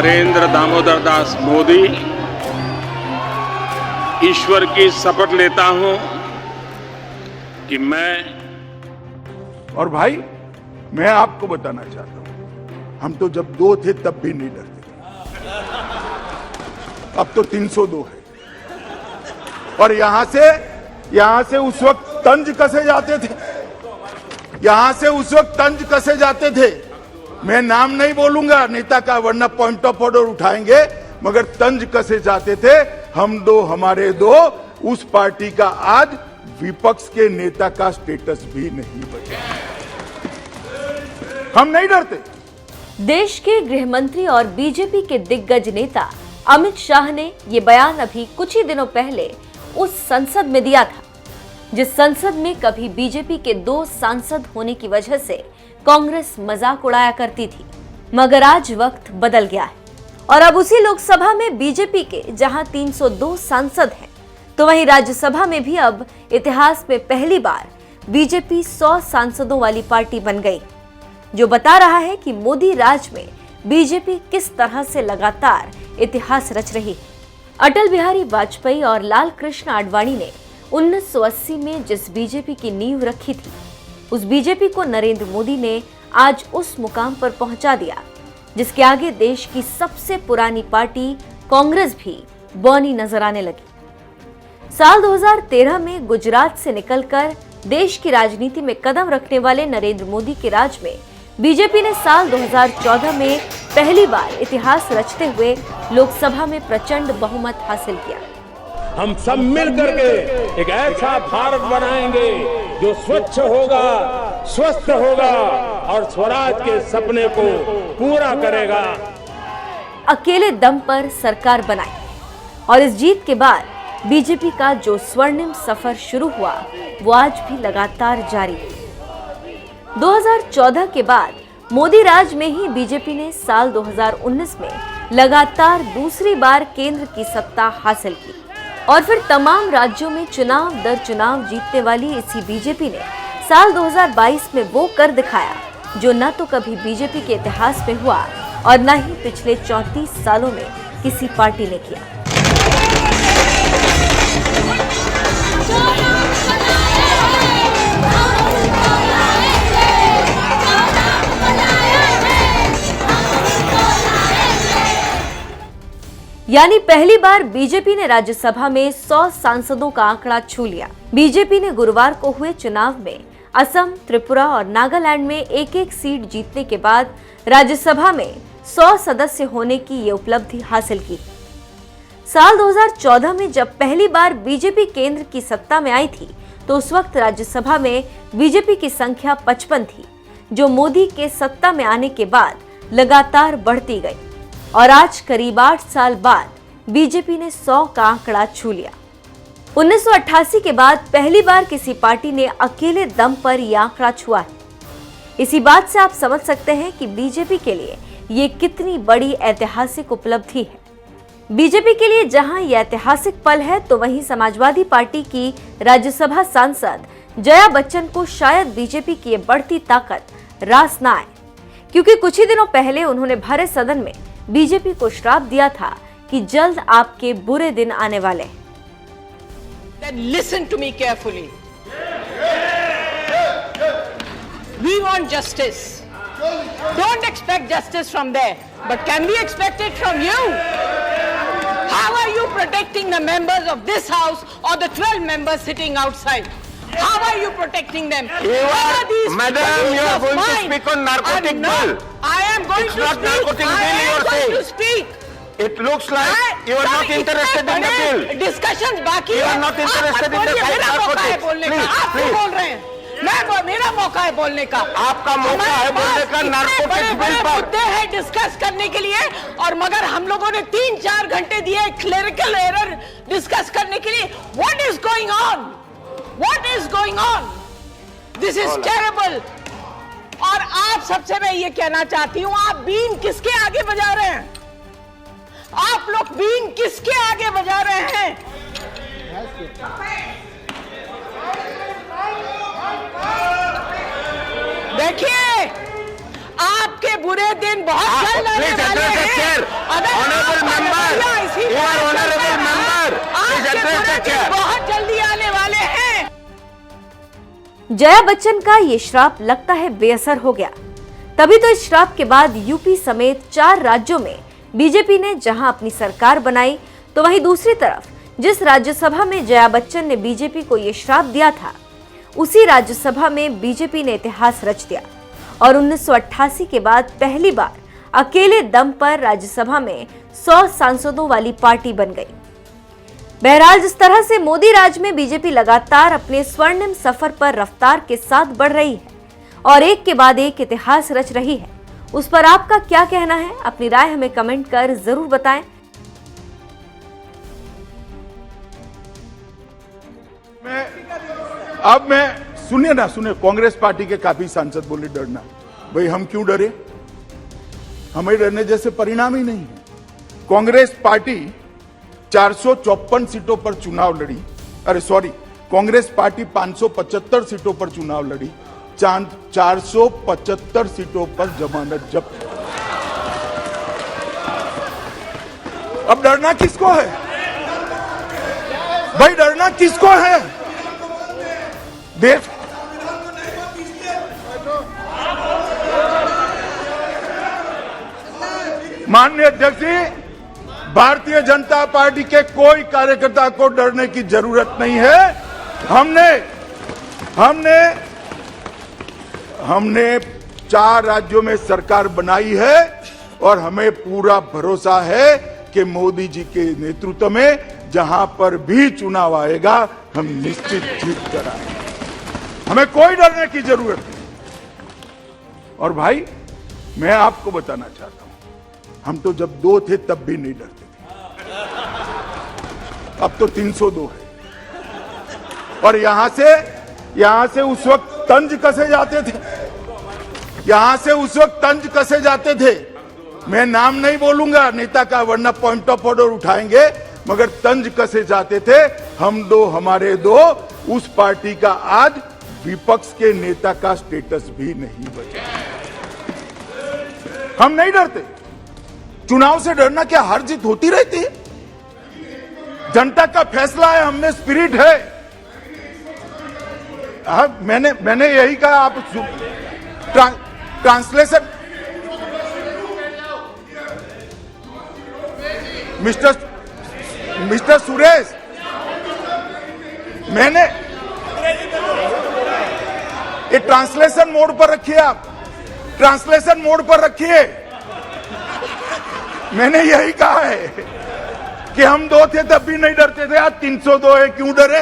नरेंद्र दामोदर दास मोदी ईश्वर की शपथ लेता हूं कि मैं और भाई मैं आपको बताना चाहता हूं, हम तो जब 2 थे तब भी नहीं डरते थे। अब तो 302 है। और यहां से उस वक्त तंज कसे जाते थे, कसे जाते थे। मैं नाम नहीं बोलूंगा नेता का, वरना पॉइंट ऑफ ऑर्डर उठाएंगे, मगर तंज कसे जाते थे। हम दो हमारे दो, उस पार्टी का आज विपक्ष के नेता का स्टेटस भी नहीं बचा। हम नहीं डरते। देश के गृह मंत्री और बीजेपी के दिग्गज नेता अमित शाह ने ये बयान अभी कुछ ही दिनों पहले उस संसद में दिया था, जिस संसद में कभी बीजेपी के 2 सांसद होने की वजह से कांग्रेस मजाक उड़ाया करती थी। मगर आज वक्त बदल गया है और अब उसी लोकसभा में बीजेपी के जहां 302 सांसद हैं, तो वहीं राज्यसभा में भी अब इतिहास में पहली बार बीजेपी 100 सांसदों वाली पार्टी बन गई, जो बता रहा है कि मोदी राज में बीजेपी किस तरह से लगातार इतिहास रच रही है। अटल बिहारी वाजपेयी और लाल कृष्ण आडवाणी ने 1980 में जिस बीजेपी की नींव रखी थी, उस बीजेपी को नरेंद्र मोदी ने आज उस मुकाम पर पहुंचा दिया, जिसके आगे देश की सबसे पुरानी पार्टी कांग्रेस भी बौनी नजर आने लगी। साल 2013 में गुजरात से निकलकर देश की राजनीति में कदम रखने वाले नरेंद्र मोदी के राज में बीजेपी ने साल 2014 में पहली बार इतिहास रचते हुए लोकसभा में प्रचंड बहुमत हासिल किया। हम सब मिल करके एक ऐसा भारत बनाएंगे जो स्वच्छ होगा, स्वस्थ होगा और स्वराज के सपने को पूरा करेगा। अकेले दम पर सरकार बनाई और इस जीत के बाद बीजेपी का जो स्वर्णिम सफर शुरू हुआ, वो आज भी लगातार जारी है। 2014 के बाद मोदी राज में ही बीजेपी ने साल 2019 में लगातार दूसरी बार केंद्र की सत्ता हासिल की और फिर तमाम राज्यों में चुनाव दर चुनाव जीतने वाली इसी बीजेपी ने साल 2022 में वो कर दिखाया जो न तो कभी बीजेपी के इतिहास में हुआ और न ही पिछले 34 सालों में किसी पार्टी ने किया। यानी पहली बार बीजेपी ने राज्यसभा में 100 सांसदों का आंकड़ा छू लिया। बीजेपी ने गुरुवार को हुए चुनाव में असम, त्रिपुरा और नागालैंड में एक-एक सीट जीतने के बाद राज्यसभा में 100 सदस्य होने की ये उपलब्धि हासिल की। साल 2014 में जब पहली बार बीजेपी केंद्र की सत्ता में आई थी, तो उस वक्त राज्यसभा में बीजेपी की संख्या 55 थी, जो मोदी के सत्ता में आने के बाद लगातार बढ़ती गई और आज करीब 8 साल बाद बीजेपी ने 100 का आंकड़ा छू लिया। 1988 के बाद पहली बार किसी पार्टी ने अकेले दम पर यह आंकड़ा छुआ है। इसी बात से आप समझ सकते हैं कि बीजेपी के लिए ये कितनी बड़ी ऐतिहासिक उपलब्धि है। बीजेपी के लिए जहां यह ऐतिहासिक पल है, तो वहीं समाजवादी पार्टी की राज्यसभा सांसद जया बच्चन को शायद बीजेपी की ये बढ़ती ताकत रास न आए, क्योंकि कुछ ही दिनों पहले उन्होंने भरे सदन में बीजेपी को श्राप दिया था कि जल्द आपके बुरे दिन आने वाले हैं। Then listen to me carefully. We want justice. Don't expect justice from there, but can we expect it from you? How are you protecting the members of this house or the 12 members sitting outside? How are you protecting them? Madam, you are going to speak on narcotic bill. I am going It's to not speak. narcotic I bill you am are going saying. to speak. It looks like you are not interested in the bill. Discussions बाकी You है। are not interested in the आप fight मेरा मौका है narcotics. बोलने का। Please, आप क्यों please. बोल रहे हैं? मेरा मौका है बोलने का। आपका मौका है बोलने का नारकोटिक्स बिल पर। मुद्दे हैं डिस्कस करने के लिए, और मगर हम लोगों ने 3-4 घंटे दिए क्लेरिकल एरर डिस्कस करने के लिए। What is going on? What is going on? This is terrible. और आप सबसे मैं ये कहना चाहती हूँ, आप बीन किसके आगे बजा रहे हैं? आप लोग बीन किसके आगे बजा रहे हैं? देखिए, आपके बुरे दिन बहुत जल्द आने Please वाले address the हैं। chair. अगर Honorable आपका member. रवैया इसी You are तरह honorable चलता रहा, member. Please आपके address बुरे the दिन chair. बहुत जल्दी आने वाले हैं। जया बच्चन का ये श्राप लगता है बेअसर हो गया। तभी तो इस श्राप के बाद यूपी समेत 4 राज्यों में बीजेपी ने जहां अपनी सरकार बनाई, तो वहीं दूसरी तरफ जिस राज्यसभा में जया बच्चन ने बीजेपी को ये श्राप दिया था, उसी राज्यसभा में बीजेपी ने इतिहास रच दिया और 1988 के बाद पहली बार अकेले दम पर राज्यसभा में 100 सांसदों वाली पार्टी बन गई। बहरहाल जिस तरह से मोदी राज में बीजेपी लगातार अपने स्वर्णिम सफर पर रफ्तार के साथ बढ़ रही है और एक के बाद एक इतिहास रच रही है, उस पर आपका क्या कहना है? अपनी राय हमें कमेंट कर जरूर बताएं। सुनिए ना, सुनिए, कांग्रेस पार्टी के काफी सांसद बोले डरना। भाई हम क्यों डरे? हमें डरने जैसे परिणाम ही नहीं है। कांग्रेस पार्टी 454 सीटों पर चुनाव लड़ी, कांग्रेस पार्टी 575 सीटों पर चुनाव लड़ी, 475 सीटों पर जमानत जब्त। अब डरना किसको है भाई? डरना किसको है? देश माननीय अध्यक्ष जी, भारतीय जनता पार्टी के कोई कार्यकर्ता को डरने की जरूरत नहीं है। हमने 4 राज्यों में सरकार बनाई है और हमें पूरा भरोसा है कि मोदी जी के नेतृत्व में जहां पर भी चुनाव आएगा हम निश्चित जीत कर आएंगे। हमें कोई डरने की जरूरत नहीं। और भाई मैं आपको बताना चाहता हूं, हम तो जब 2 थे तब भी नहीं डरते थे, अब तो 302 है। और यहां से उस वक्त तंज कसे जाते थे, मैं नाम नहीं बोलूंगा नेता का वरना पॉइंट ऑफ ऑर्डर उठाएंगे, मगर तंज कसे जाते थे। हमारे दो उस पार्टी का आज विपक्ष के नेता का स्टेटस भी नहीं बचा। हम नहीं डरते। चुनाव से डरना क्या? हार जीत होती रहती है। जनता का फैसला है, हमने स्पिरिट है। मैंने यही कहा। आप ट्रांसलेशन मिस्टर सुरेश, मैंने ये ट्रांसलेशन मोड पर रखिए। आप ट्रांसलेशन मोड पर रखिए। मैंने यही कहा है कि हम 2 थे तब भी नहीं डरते थे, आज 302 है, क्यों डरे?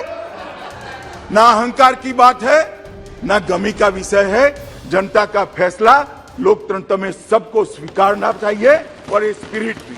ना अहंकार की बात है, ना गमी का विषय है। जनता का फैसला लोकतंत्र में सबको स्वीकारना चाहिए और ये स्पिरिट भी।